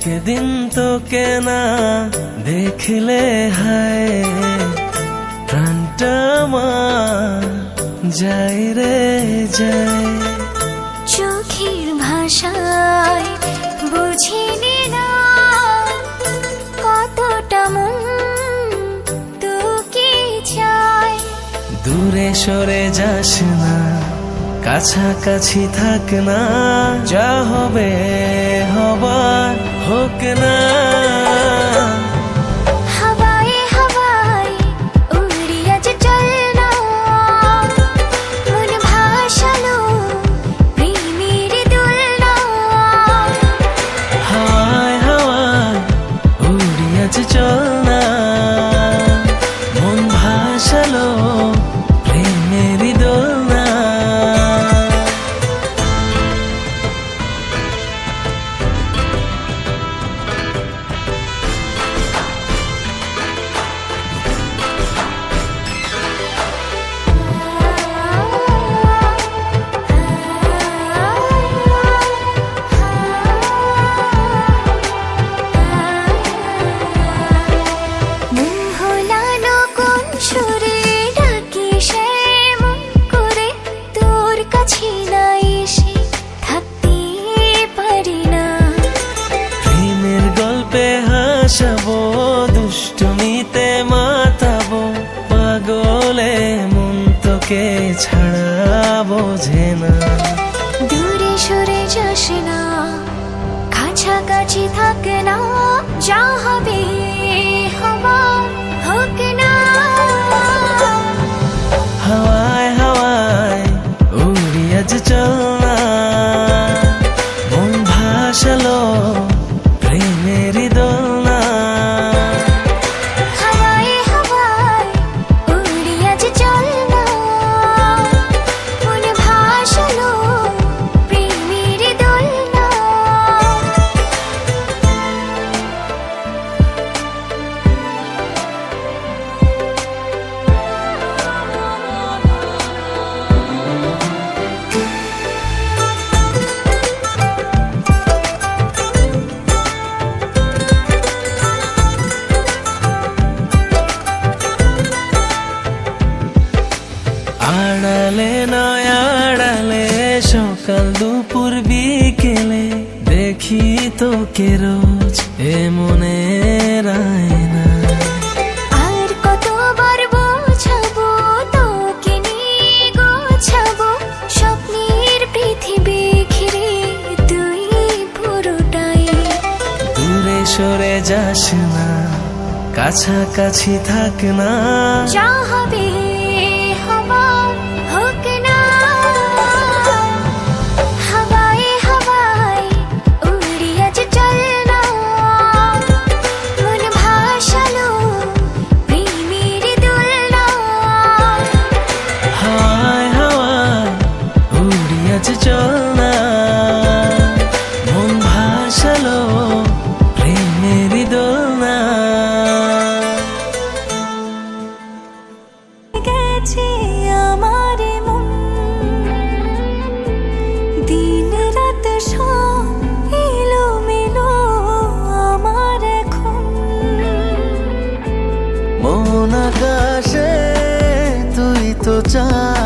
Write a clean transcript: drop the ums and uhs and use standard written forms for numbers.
একদিন তোকে না দেখলে হায় প্রাণটা আমার যাই রে যায়। চোখের ভাষায় বুঝিনি না কতটা মন তোকে চায়। দূরে সরে যাস না, কাছাকাছি থাক না, যা হবে হবার হোক না। হাওয়ায় হাওয়ায় উড়ি আজ চল না, মন ভাসালো প্রেমের দোলনা। হাওয়ায় হাওয়ায় উড়ি আজ চল না, মন ভাসালো প্রেমের দোলনা। দুষ্টমিতে মাতাবো, পাগলে মন তোকে ছাড়া বোঝে না। দূরে সরে যাস না, কাছাকাছি থাক না, যা হবে হবার হোক না। হাওয়ায় হাওয়ায় উড়ি আজ চল না, মন ভাসালো প্রেমের দোলনা। আড়ালে নয় আড়ালে, সকাল দুপুর বিকেলে দেখি তোকে রোজ এ মনের আয়না। আর কতবার বোঝাবো তোকে নিয়ে গোছাবো, স্বপ্নের পৃথিবী ঘিরে তুই পুরোটাই। দূরে সরে যাস না, কাছাকাছি থাক না, যা হবে হবার হোক না। হাওয়ায় হাওয়ায় উড়ি আজ চল না, মন ভাসালো প্রেমের দোলনা। হাওয়ায় হাওয়ায় উড়ি আজ চল না, মন ভাসালো প্রেমের দোলনা। গেছে আমার মন, দিন রাত সব এলোমেলো আমার এখন। মন আকাশে তুই তো চাঁদ,